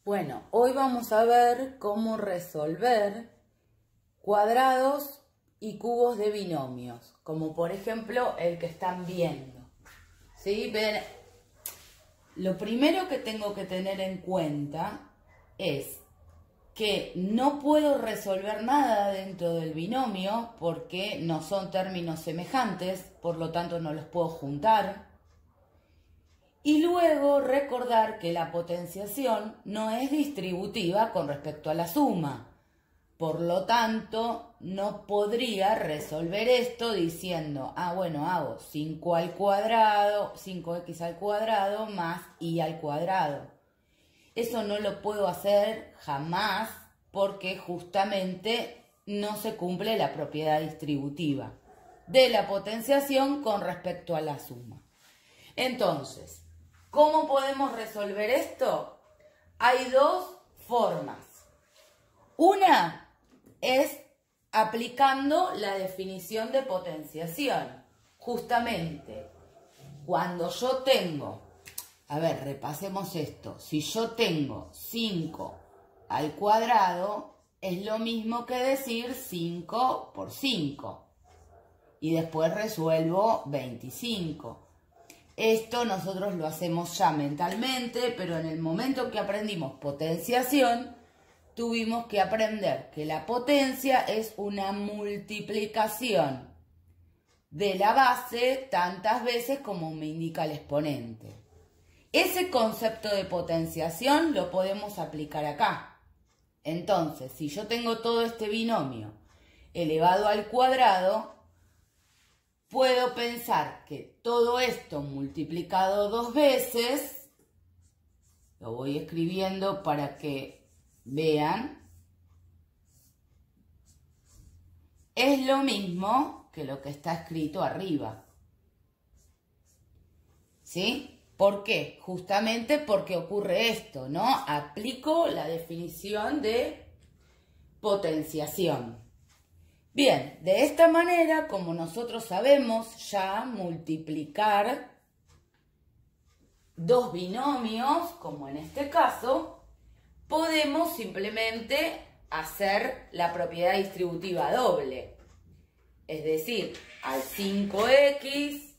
Bueno, hoy vamos a ver cómo resolver cuadrados y cubos de binomios, como por ejemplo el que están viendo. ¿Sí? Ven, lo primero que tengo que tener en cuenta es que no puedo resolver nada dentro del binomio porque no son términos semejantes, por lo tanto no los puedo juntar. Y luego recordar que la potenciación no es distributiva con respecto a la suma. Por lo tanto, no podría resolver esto diciendo, bueno, hago 5 al cuadrado, 5x al cuadrado más y al cuadrado. Eso no lo puedo hacer jamás porque justamente no se cumple la propiedad distributiva de la potenciación con respecto a la suma. Entonces, ¿cómo podemos resolver esto? Hay dos formas. Una es aplicando la definición de potenciación. Justamente, cuando yo tengo, repasemos esto. Si yo tengo 5 al cuadrado, es lo mismo que decir 5 por 5. Y después resuelvo 25. Esto nosotros lo hacemos ya mentalmente, pero en el momento que aprendimos potenciación, tuvimos que aprender que la potencia es una multiplicación de la base tantas veces como me indica el exponente. Ese concepto de potenciación lo podemos aplicar acá. Entonces, si yo tengo todo este binomio elevado al cuadrado, puedo pensar que todo esto multiplicado 2 veces, lo voy escribiendo para que vean, es lo mismo que lo que está escrito arriba. ¿Sí? ¿Por qué? Justamente porque ocurre esto, ¿no? Aplico la definición de potenciación. Bien, de esta manera, como nosotros sabemos ya multiplicar dos binomios, como en este caso, podemos simplemente hacer la propiedad distributiva doble. Es decir, al 5x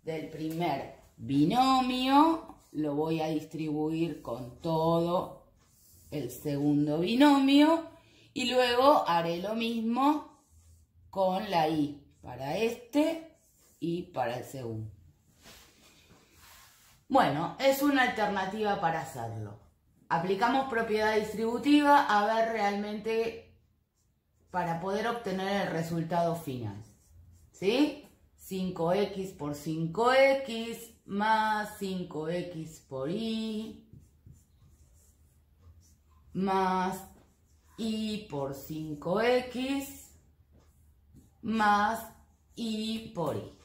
del primer binomio lo voy a distribuir con todo el segundo binomio. Y luego haré lo mismo con la y para este y para el segundo. Bueno, es una alternativa para hacerlo. Aplicamos propiedad distributiva a ver realmente para poder obtener el resultado final. ¿Sí? 5x por 5x más 5x por y más y por 5x más y por y.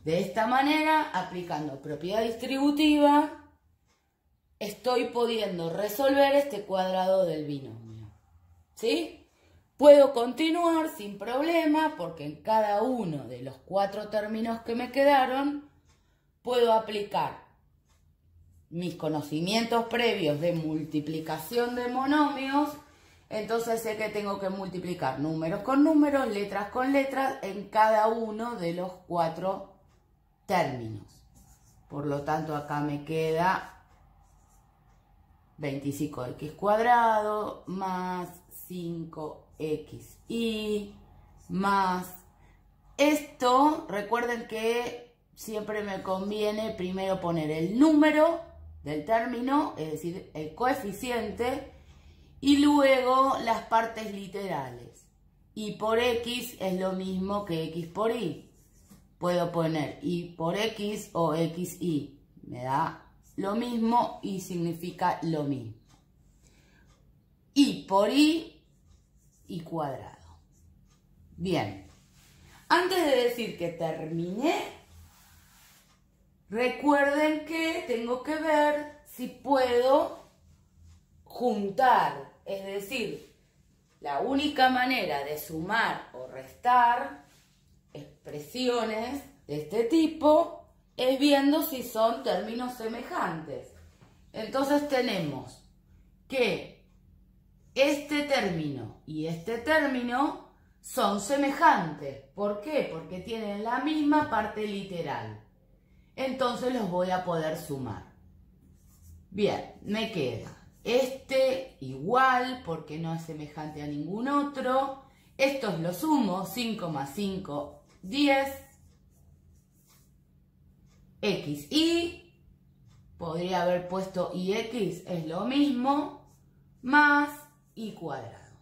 De esta manera, aplicando propiedad distributiva, estoy pudiendo resolver este cuadrado del binomio. ¿Sí? Puedo continuar sin problema porque en cada uno de los 4 términos que me quedaron, puedo aplicar mis conocimientos previos de multiplicación de monomios. Entonces sé que tengo que multiplicar números con números, letras con letras en cada uno de los 4 términos. Por lo tanto, acá me queda 25x cuadrado más 5xy más esto. Recuerden que siempre me conviene primero poner el número del término, es decir, el coeficiente, y luego las partes literales. Y por x es lo mismo que x por y. Puedo poner y por x o xy. Me da lo mismo y significa lo mismo. Y por y cuadrado. Bien. Antes de decir que terminé, recuerden que tengo que ver si puedo juntar, es decir, la única manera de sumar o restar expresiones de este tipo es viendo si son términos semejantes. Entonces tenemos que este término y este término son semejantes. ¿Por qué? Porque tienen la misma parte literal. Entonces los voy a poder sumar. Bien, me queda este igual porque no es semejante a ningún otro. Estos los sumo, 5 más 5, 10. X y, podría haber puesto y x, es lo mismo, más y cuadrado.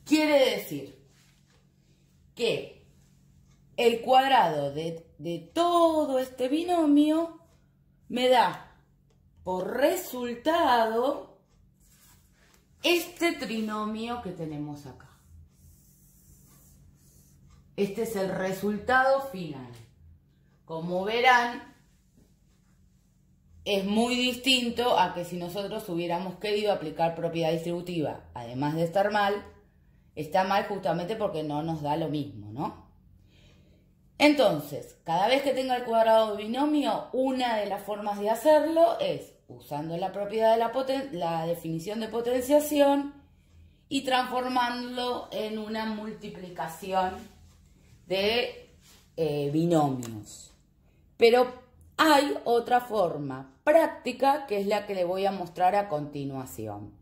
Quiere decir que el cuadrado de todo este binomio me da por resultado este trinomio que tenemos acá. Este es el resultado final. Como verán, es muy distinto a que si nosotros hubiéramos querido aplicar propiedad distributiva, además de estar mal, está mal justamente porque no nos da lo mismo, ¿no? Entonces, cada vez que tenga el cuadrado de binomio, una de las formas de hacerlo es usando la propiedad de la definición de potenciación y transformándolo en una multiplicación de binomios. Pero hay otra forma práctica que es la que le voy a mostrar a continuación.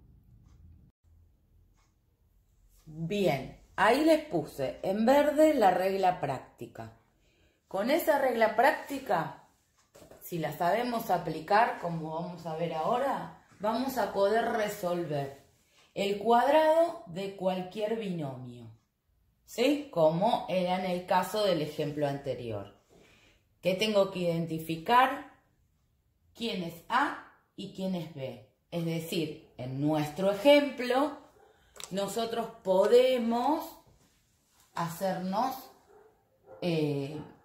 Bien, ahí les puse en verde la regla práctica. Con esa regla práctica, si la sabemos aplicar, como vamos a ver ahora, vamos a poder resolver el cuadrado de cualquier binomio, ¿sí? Como era en el caso del ejemplo anterior. ¿Qué tengo que identificar? ¿Quién es A y quién es B? Es decir, en nuestro ejemplo, nosotros podemos hacernos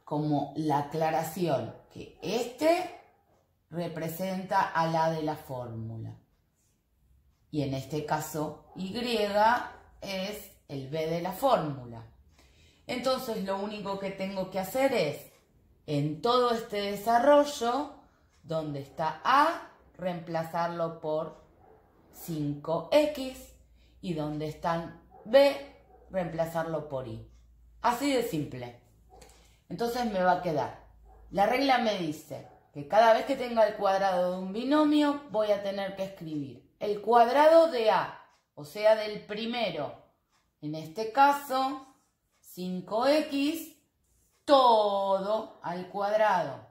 como la aclaración que este representa a la de la fórmula. Y en este caso, Y es el B de la fórmula. Entonces, lo único que tengo que hacer es, en todo este desarrollo, donde está A, reemplazarlo por 5x, y donde está B, reemplazarlo por Y. Así de simple. Entonces me va a quedar. La regla me dice que cada vez que tenga el cuadrado de un binomio, voy a tener que escribir el cuadrado de A, o sea, del primero. En este caso, 5x, todo al cuadrado.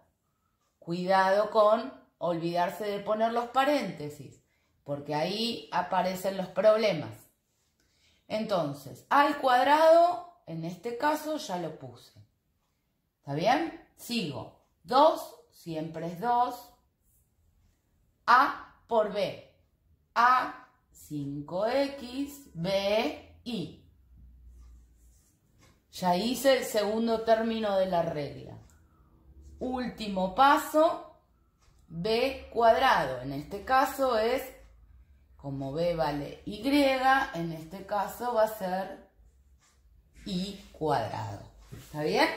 Cuidado con olvidarse de poner los paréntesis, porque ahí aparecen los problemas. Entonces, al cuadrado, en este caso ya lo puse. ¿Está bien? Sigo. 2 siempre es 2. A por B. A, 5x, B, Y. Ya hice el segundo término de la regla. Último paso, B cuadrado. En este caso es, como B vale Y, en este caso va a ser Y cuadrado. ¿Está bien?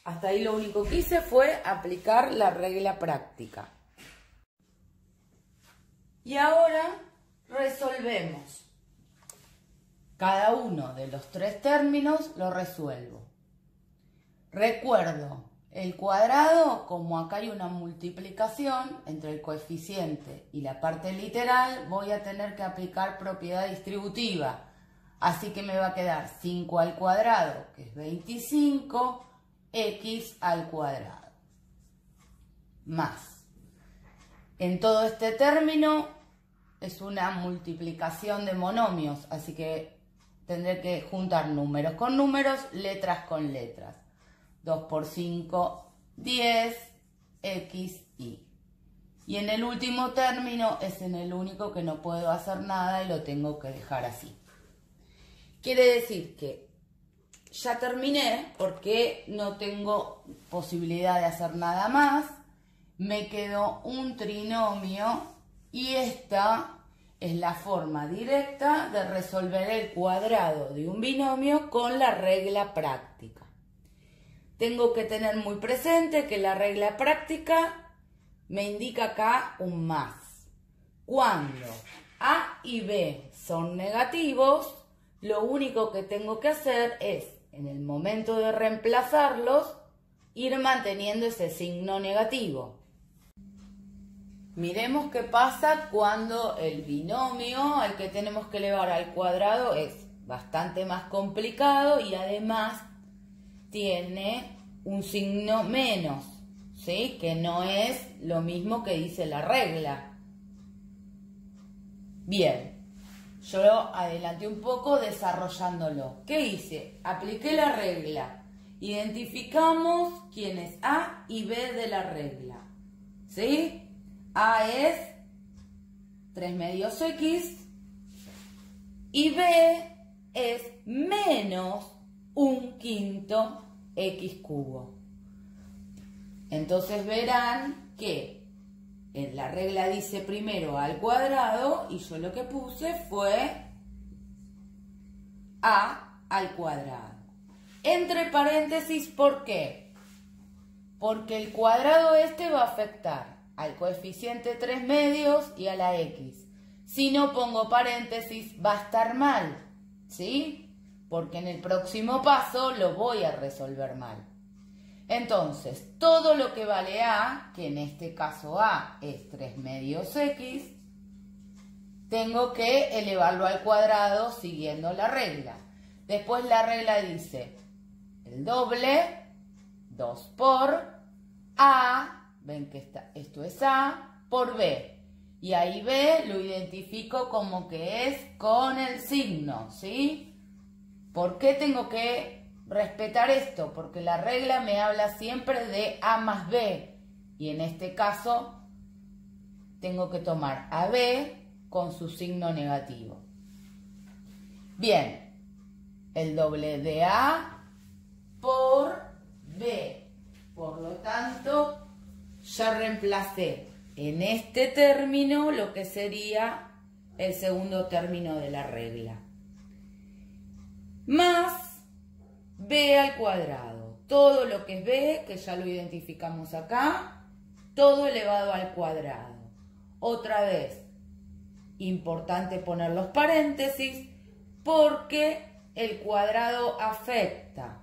Hasta ahí lo único que hice fue aplicar la regla práctica. Y ahora resolvemos. Cada uno de los tres términos lo resuelvo. Recuerdo, el cuadrado, como acá hay una multiplicación entre el coeficiente y la parte literal, voy a tener que aplicar propiedad distributiva. Así que me va a quedar 5 al cuadrado, que es 25, x al cuadrado, más. En todo este término es una multiplicación de monomios, así que tendré que juntar números con números, letras con letras. 2 por 5, 10, x, y. Y en el último término es en el único que no puedo hacer nada y lo tengo que dejar así. Quiere decir que ya terminé porque no tengo posibilidad de hacer nada más. Me quedó un trinomio y esta es la forma directa de resolver el cuadrado de un binomio con la regla práctica. Tengo que tener muy presente que la regla práctica me indica acá un más. Cuando A y B son negativos, lo único que tengo que hacer es, en el momento de reemplazarlos, ir manteniendo ese signo negativo. Miremos qué pasa cuando el binomio al que tenemos que elevar al cuadrado es bastante más complicado y además tiene un signo menos, ¿sí? Que no es lo mismo que dice la regla. Bien, yo lo adelanté un poco desarrollándolo. ¿Qué hice? Apliqué la regla. Identificamos quién es A y B de la regla, ¿sí? A es 3 medios X y B es menos 1/5 X cubo. Entonces verán que en la regla dice primero A al cuadrado y yo lo que puse fue A al cuadrado. Entre paréntesis, ¿por qué? Porque el cuadrado este va a afectar al coeficiente 3 medios y a la X. Si no pongo paréntesis va a estar mal, ¿sí? Porque en el próximo paso lo voy a resolver mal. Entonces, todo lo que vale A, que en este caso A es 3 medios X, tengo que elevarlo al cuadrado siguiendo la regla. Después la regla dice el doble, 2 por A, ven que esto es A, por B. Y ahí B lo identifico como que es con el signo, ¿sí? ¿Por qué tengo que respetar esto? Porque la regla me habla siempre de A más B. Y en este caso tengo que tomar a B con su signo negativo. Bien, el doble de A por B. Por lo tanto, ya reemplacé en este término lo que sería el segundo término de la regla. Más B al cuadrado. Todo lo que es B, que ya lo identificamos acá, todo elevado al cuadrado. Otra vez, importante poner los paréntesis porque el cuadrado afecta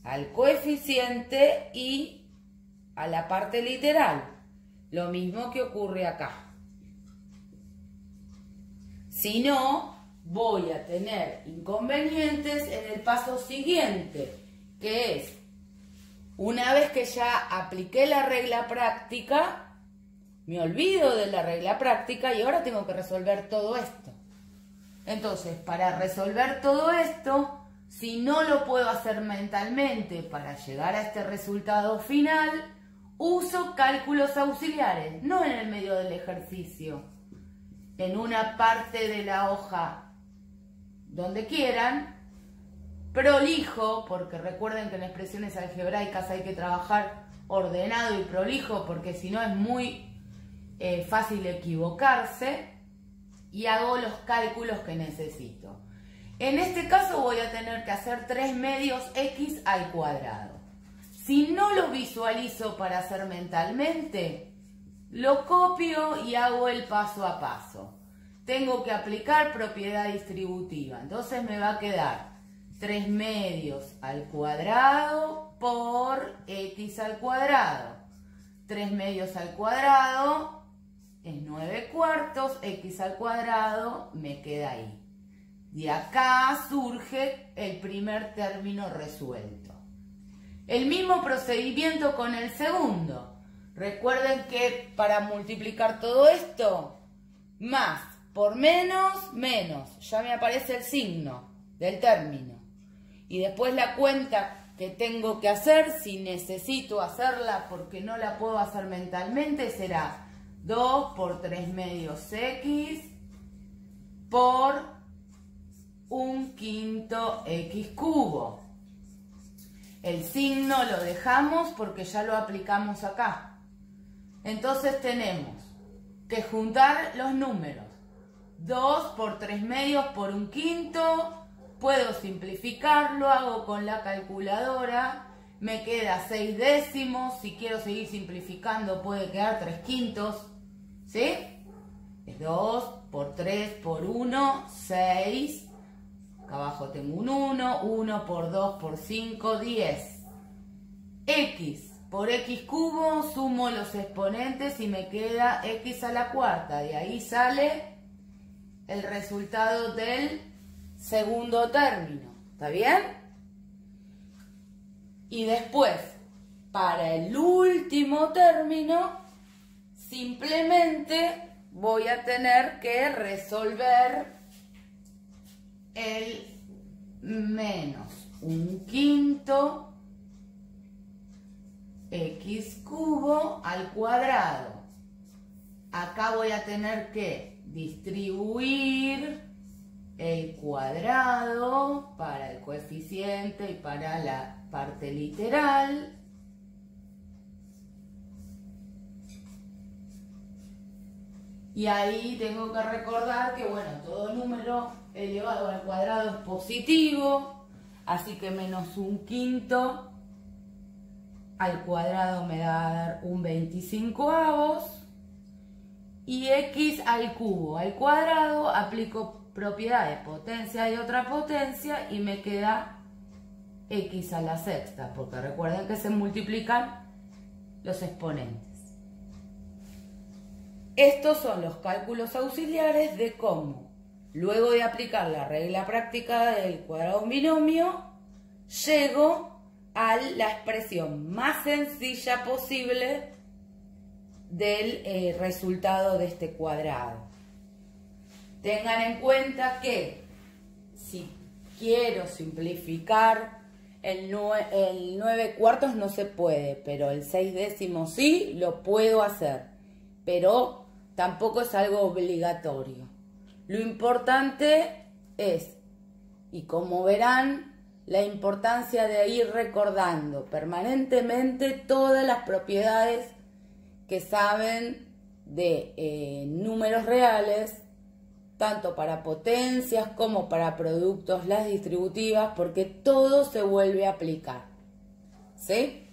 al coeficiente y a la parte literal, lo mismo que ocurre acá. Si no, voy a tener inconvenientes en el paso siguiente, que es, una vez que ya apliqué la regla práctica, me olvido de la regla práctica y ahora tengo que resolver todo esto. Entonces, para resolver todo esto, si no lo puedo hacer mentalmente para llegar a este resultado final, uso cálculos auxiliares, no en el medio del ejercicio, en una parte de la hoja donde quieran, prolijo, porque recuerden que en expresiones algebraicas hay que trabajar ordenado y prolijo, porque si no es muy fácil equivocarse, y hago los cálculos que necesito. En este caso voy a tener que hacer 3 medios X al cuadrado. Si no lo visualizo para hacer mentalmente, lo copio y hago el paso a paso. Tengo que aplicar propiedad distributiva. Entonces me va a quedar 3 medios al cuadrado por X al cuadrado. 3 medios al cuadrado es 9 cuartos. X al cuadrado me queda ahí. De acá surge el primer término resuelto. El mismo procedimiento con el segundo. Recuerden que para multiplicar todo esto, más por menos, menos. Ya me aparece el signo del término. Y después la cuenta que tengo que hacer, si necesito hacerla porque no la puedo hacer mentalmente, será 2 por 3 medios X por 1/5 X cubo. El signo lo dejamos porque ya lo aplicamos acá. Entonces tenemos que juntar los números. 2 por 3 medios por 1/5. Puedo simplificarlo, hago con la calculadora. me queda 6 décimos, si quiero seguir simplificando puede quedar 3 quintos, ¿sí? Es 2 por 3 por 1, 6, acá abajo tengo un 1, 1 por 2 por 5, 10. X por x cubo, sumo los exponentes y me queda x a la cuarta, de ahí sale el resultado del segundo término, ¿está bien? Y después, para el último término, simplemente voy a tener que resolver el menos un quinto x cubo al cuadrado. Acá voy a tener que distribuir el cuadrado para el coeficiente y para la parte literal. Y ahí tengo que recordar que, bueno, todo número elevado al cuadrado es positivo, así que menos un quinto al cuadrado me va a dar un 25avos. Y x al cubo al cuadrado, aplico propiedad de potencia y otra potencia y me queda x a la sexta, porque recuerden que se multiplican los exponentes. Estos son los cálculos auxiliares de cómo, luego de aplicar la regla práctica del cuadrado de un binomio, llego a la expresión más sencilla posible del resultado de este cuadrado. Tengan en cuenta que si quiero simplificar el 9 cuartos no se puede, pero el 6 décimos sí, lo puedo hacer, pero tampoco es algo obligatorio. Lo importante es, y como verán, la importancia de ir recordando permanentemente todas las propiedades que saben de números reales, tanto para potencias como para productos, las distributivas, porque todo se vuelve a aplicar, ¿sí?